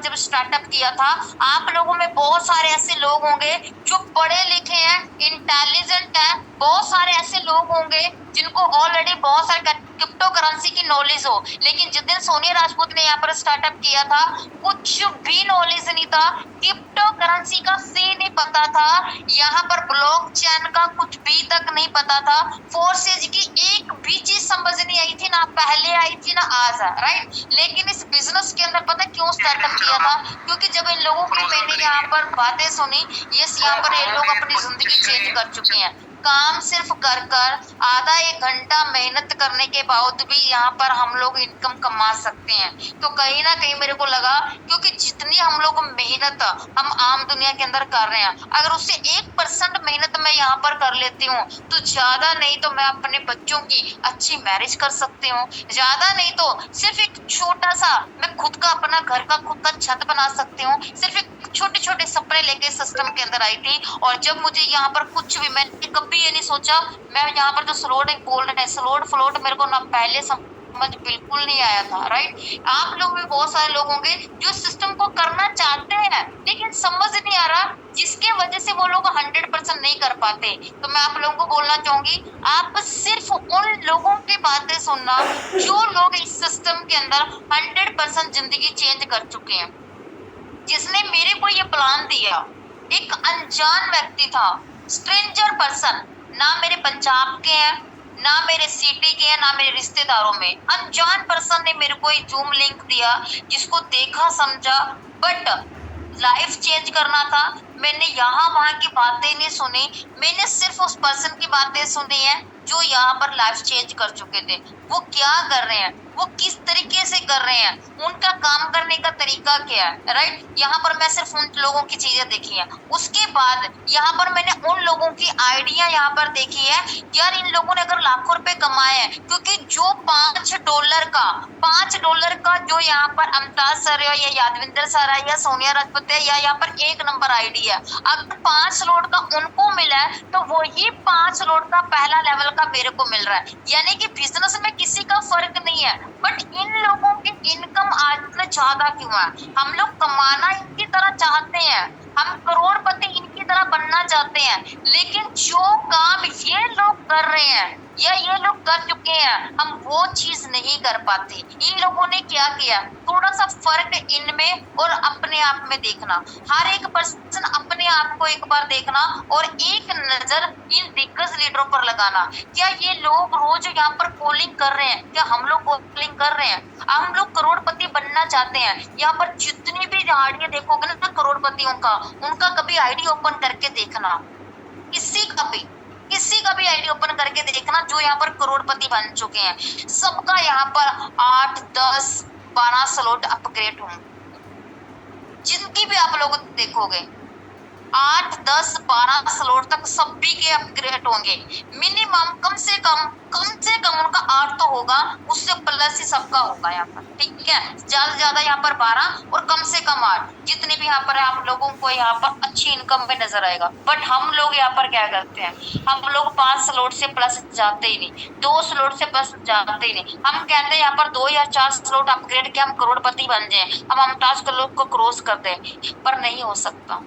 जब स्टार्टअप किया था, आप लोगों में बहुत सारे ऐसे लोग होंगे जो पढ़े लिखे हैं, इंटेलिजेंट हैं, बहुत सारे ऐसे लोग होंगे जिनको ऑलरेडी बहुत सारे क्रिप्टो करेंसी की नॉलेज हो, लेकिन जिस दिन सोनिया राजपूत ने यहाँ पर स्टार्टअप किया था, कुछ भी नॉलेज नहीं था, क्रिप्टो करेंसी का सी नहीं पता था, यहाँ पर ब्लॉकचेन का कुछ भी तक नहीं पता था, फोर्सेज की एक भी चीज समझ नहीं आई थी, ना पहले आई थी ना आज है, राइट। लेकिन इस बिजनेस के अंदर पता क्यों स्टार्टअप किया था? क्योंकि जब इन लोगों की मैंने यहाँ पर बातें सुनी, ये यहाँ पर ये लोग अपनी जिंदगी चेंज कर चुके हैं। काम सिर्फ कर कर आधा एक घंटा मेहनत करने के बाद भी यहाँ पर हम लोग इनकम कमा सकते हैं। तो कहीं ना कहीं मेरे को लगा, क्योंकि जितनी हम लोग मेहनत हम आम दुनिया के अंदर कर रहे हैं, अगर उससे 1% मेहनत मैं यहाँ पर कर लेती हूँ, तो ज्यादा नहीं तो मैं अपने बच्चों की अच्छी मैरिज कर सकती हूँ, ज्यादा नहीं तो सिर्फ एक छोटा सा मैं खुद का अपना घर का खुद का छत बना सकती हूँ। सिर्फ एक छोटे छोटे सपने लेके सिस्टम के अंदर आई थी, और जब मुझे यहाँ पर कुछ भी, मैंने कभी ये नहीं सोचा, मैं यहाँ पर जो स्लोड बोल रहे हैं स्लोड फ्लोट, मेरे को ना पहले समझ बिल्कुल नहीं आया था, राइट। आप लोग भी बहुत सारे लोग होंगे जो सिस्टम को करना चाहते हैं लेकिन समझ नहीं आ रहा, जिसके वजह से वो लोग 100% नहीं कर पाते। तो मैं आप लोगों को बोलना चाहूंगी, आप सिर्फ उन लोगों की बातें सुनना जो लोग इस सिस्टम के अंदर 100% जिंदगी चेंज कर चुके हैं। जिसने मेरे को ये प्लान दिया एक अनजान व्यक्ति था, स्ट्रेंजर पर्सन, ना मेरे पंजाब के हैं, ना मेरे सिटी के हैं, ना मेरे रिश्तेदारों में, अनजान पर्सन ने मेरे को ये जूम लिंक दिया, जिसको देखा समझा, बट लाइफ चेंज करना था। मैंने यहाँ वहां की बातें नहीं सुनी, मैंने सिर्फ उस पर्सन की बातें सुनी है जो यहाँ पर लाइफ चेंज कर चुके थे। वो क्या कर रहे हैं, वो किस तरीके से कर रहे हैं, उनका काम करने का तरीका क्या है, राइट। यहाँ पर मैं सिर्फ उन लोगों की चीजें देखी है, उसके बाद यहाँ पर मैंने उन लोगों की आइडिया यहाँ पर देखी है, यार इन लोगों ने अगर लाखों रुपए कमाए हैं, क्योंकि जो $5 का जो यहाँ पर अमिताभ सर है या यादविंदर सर है या सोनिया राजपूत है या यहाँ पर एक नंबर आइडिया, अगर 5 लोड का उनको मिला है तो वही 5 लोड का पहला लेवल का मेरे को मिल रहा है। यानी कि बिजनेस में किसी का फर्क नहीं है, बट इन लोगों की इनकम आज से ज्यादा क्यों है? हम लोग कमाना इनकी तरह चाहते हैं, हम करोड़पति इनकी तरह बनना चाहते हैं, लेकिन जो काम ये लोग कर रहे हैं या ये लोग कर चुके हैं, हम वो चीज नहीं कर पाते। इन लोगों ने क्या किया, थोड़ा सा फर्क इनमें और अपने आप में देखना, हर एक पर्सन अपने आप को एक बार देखना और एक नजर इन दिग्गज लीडरों पर लगाना। क्या ये लोग रोज यहाँ पर कॉलिंग कर रहे हैं? क्या हम लोग कॉलिंग कर रहे हैं? हम लोग करोड़पति बनना चाहते हैं, यहाँ पर जितनी भी आईडी देखोगे ना करोड़पतियों का, उनका कभी आईडी ओपन करके देखना, किसी का भी आईडी ओपन करके देखना जो यहाँ पर करोड़पति बन चुके हैं, सबका यहाँ पर 8, 10, 12 स्लॉट अपग्रेड होंगे। जिनकी भी आप लोग देखोगे 8, 10, 12 स्लॉट तक सभी के अपग्रेड होंगे। मिनिमम कम से कम उनका 8 तो होगा, उससे प्लस ही सबका होगा यहाँ पर, ठीक है। ज्यादा से ज्यादा यहाँ पर 12 और कम से कम 8, जितने भी यहाँ पर है आप लोगों को यहाँ पर अच्छी इनकम में नजर आएगा। बट हम लोग यहाँ पर क्या करते हैं, हम लोग 5 स्लॉट से प्लस जाते ही नहीं, 2 स्लॉट से प्लस जाते ही नहीं। हम कहते हैं यहाँ पर 2 या 4 स्लॉट अपग्रेड के हम करोड़पति बन जाए, हम अमिताभ लोग को क्रॉस कर दें, पर नहीं हो सकता,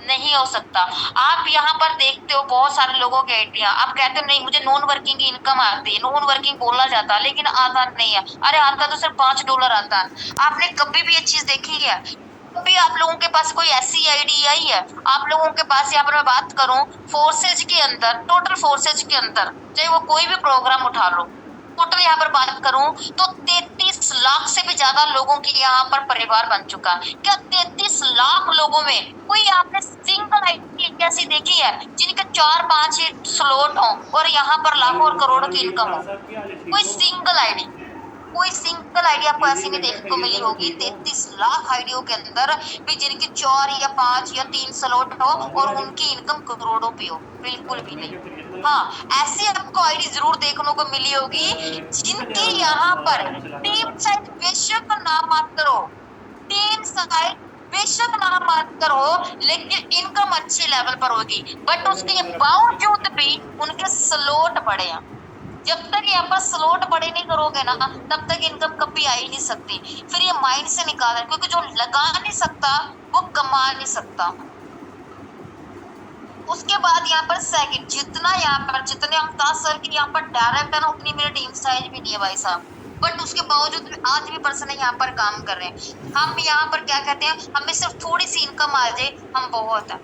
नहीं हो सकता। आप यहाँ पर देखते हो बहुत सारे लोगों के आइडिया, आप कहते हो नहीं मुझे नॉन वर्किंग की इनकम आती है, नॉन वर्किंग बोला जाता है लेकिन आता नहीं है। अरे आता तो सिर्फ $5 आता है। आपने कभी भी ये चीज देखी है? कभी आप लोगों के पास कोई ऐसी आईडी आई है? आप लोगों के पास यहाँ पर मैं बात करूं फोर्सेज के अंदर, टोटल फोर्सेज के अंदर, चाहे वो कोई भी प्रोग्राम उठा लो, टोटल यहाँ पर बात करूं तो 33 लाख से भी ज्यादा लोगों की यहाँ पर परिवार बन चुका है। क्या 33 लाख लोगों में कोई आपने सिंगल आईडी ऐसी देखी है जिनके 4-5 ही स्लॉट हो और यहाँ पर लाखों और करोड़ों की इनकम हो? कोई सिंगल आईडी आपको ऐसी नहीं देखने को मिली होगी 33 लाख आईडियों के अंदर भी जिनकी 4 या 5 या 3 स्लॉट हो और उनकी इनकम करोड़ों पे हो, बिल्कुल भी नहीं। हाँ, ऐसी आपको आईडी जरूर देखने को मिली होगी जिनके यहाँ पर टीम साइज बेशक नाम मात्र हो, टीम साइज बेशक नाम मात्र हो, लेकिन इनकम अच्छे लेवल पर होगी, बट उसके बावजूद भी उनके स्लॉट बड़े हैं। जब तक यहाँ पर स्लॉट बड़े नहीं करोगे ना, तब तक इनकम कभी आ ही नहीं सकती। फिर ये माइंड से निकाल रहे, क्योंकि जो लगा नहीं सकता वो कमा नहीं सकता। उसके बाद यहाँ पर सेकंड, जितना यहाँ पर जितने अमिताभ सर की यहाँ पर डायरेक्ट है ना, उतनी मेरे टीम साइज भी नहीं है भाई साहब। बट उसके बावजूद भी आज भी पर्सन यहाँ पर काम कर रहे हैं। हम यहाँ पर क्या कहते हैं, हमें सिर्फ थोड़ी सी इनकम आ जाए हम बहुत है,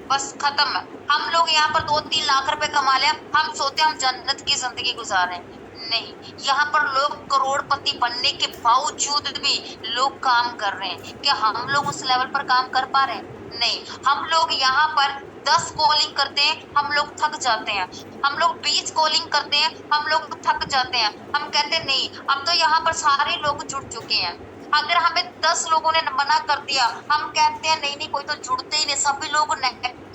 बस खत्म है। हम लोग यहाँ पर 2-3 लाख रुपए कमा ले, हम सोते हैं हम जन्नत की जिंदगी गुजार रहे हैं। नहीं, यहाँ पर लोग करोड़पति बनने के बावजूद भी लोग काम कर रहे हैं। क्या हम लोग उस लेवल पर काम कर पा रहे हैं? नहीं। हम लोग यहाँ पर 10 कॉलिंग करते हैं, हम लोग थक जाते हैं। हम लोग 20 कॉलिंग करते हैं, हम लोग थक जाते हैं। हम कहते हैं नहीं, अब तो यहाँ पर सारे लोग जुड़ चुके हैं। अगर हमें 10 लोगों ने मना कर दिया, हम कहते हैं नहीं नहीं, कोई तो जुड़ते ही नहीं, सभी लोग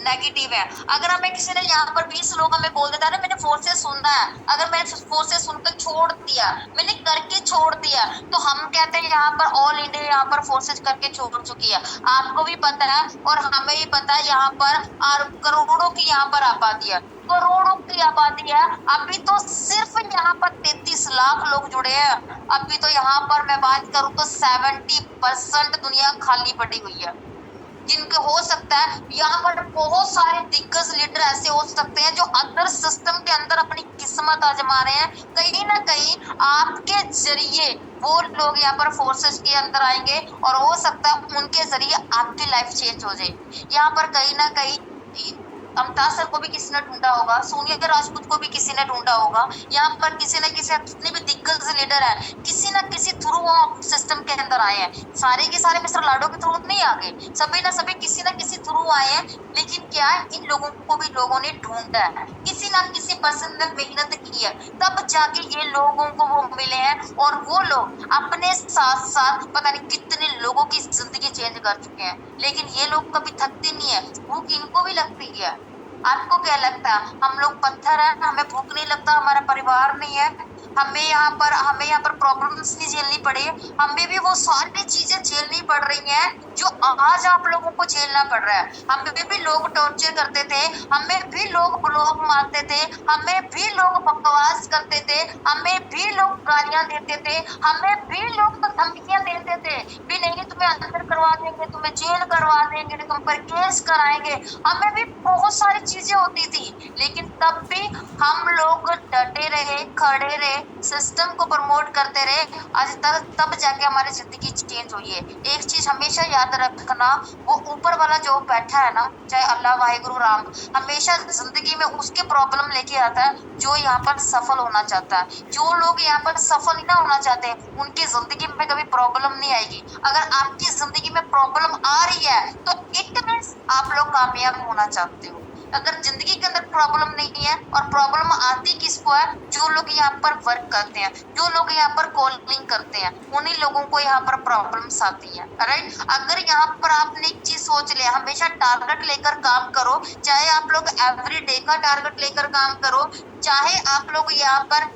नेगेटिव है। अगर हमें किसी ने यहाँ पर 20 लोग हमें बोल देता है ना, मैंने फोर्सेस सुनना है, अगर मैंने फोर्सेस सुनकर छोड़ दिया, मैंने करके छोड़ दिया, तो हम कहते हैं यहाँ पर ऑल इंडिया यहाँ पर फोर्सेस करके छोड़ चुकी है। आपको भी पता है और हमें भी पता है, यहाँ पर करोड़ों की यहाँ पर आबादी है, करोड़ों की आबादी है। अभी तो सिर्फ यहाँ पर 33 लाख लोग जुड़े हैं। अभी तो यहाँ पर मैं बात करूं तो 70% दुनिया खाली पड़ी हुई है। जिनके हो सकता है यहाँ पर बहुत सारे दिग्गज लीडर ऐसे हो सकते हैं जो अदर सिस्टम के अंदर अपनी किस्मत आजमा रहे हैं। कहीं ना कहीं आपके जरिए वो लोग यहाँ पर फोर्सेस के अंदर आएंगे और हो सकता है उनके जरिए आपकी लाइफ चेंज हो जाए। यहाँ पर कहीं ना कहीं अमिताभ सर को भी किसी ने ढूंढा होगा, सोनिया राजपूत को भी किसी ने ढूंढा होगा। यहाँ पर किसी न किसी, जितने भी दिग्गज लीडर है, किसी न किसी थ्रू वो सिस्टम के अंदर आए हैं। सारे के सारे मिस्टर लाडो के थ्रू नहीं आ गए, सभी न सभी किसी न किसी थ्रू आए हैं। लेकिन क्या है, इन लोगों को भी लोगों ने ढूंढा है, किसी न किसी पर्सन ने मेहनत की है, तब जाके ये लोगों को वो मिले हैं। और वो लोग अपने साथ साथ पता नहीं कितने लोगों की जिंदगी चेंज कर चुके हैं। लेकिन ये लोग कभी थकते नहीं है, भूख इनको भी लगती है। आपको क्या लगता है, हम लोग पत्थर है, हमें भूख नहीं लगता, हमारा परिवार नहीं है, हमें यहाँ पर प्रॉब्लम्स नहीं झेलनी पड़ी, हमें भी वो सारी चीजें झेलनी पड़ रही हैं जो आज आप लोगों को झेलना पड़ रहा है। हमें भी लोग टॉर्चर करते थे, हमें भी लोग ब्लॉक मारते थे, हमें भी लोग बकवास करते थे, हमें भी लोग गालियां देते थे, हमें भी लोग धमकियां देते थे भी नहीं तुम्हें अंदर करवा देंगे, तुम्हें जेल करवा देंगे, तुम पर केस कराएंगे। हमें भी बहुत सारी चीजें होती थी, लेकिन तब भी हम लोग डटे रहे, खड़े रहे, सिस्टम को प्रमोट करते रहे। आज तक तब जाके हमारी जिंदगी चेंज हुई है। एक चीज हमेशा याद रखना, वो ऊपर वाला जो बैठा है ना, चाहे अल्लाह, वाहिगुरु, राम, हमेशा जिंदगी में उसके प्रॉब्लम लेके आता है जो यहाँ पर सफल होना चाहता है। जो लोग यहाँ पर सफल ही ना होना चाहते, उनकी जिंदगी में कभी प्रॉब्लम नहीं आएगी। अगर आपकी जिंदगी में प्रॉब्लम आ रही है तो इट मींस आप लोग कामयाब होना चाहते हो। अगर जिंदगी के अंदर प्रॉब्लम नहीं है, और प्रॉब्लम आती किसको है, जो लोग यहाँ पर वर्क करते हैं, जो लोग यहाँ पर कॉलिंग करते हैं, उन्हीं लोगों को यहाँ पर प्रॉब्लम्स आती है। राइट। अगर यहाँ पर आपने एक चीज सोच लिया, हमेशा टारगेट लेकर काम करो, चाहे आप लोग एवरी डे का टारगेट लेकर काम करो, चाहे आप लोग यहाँ पर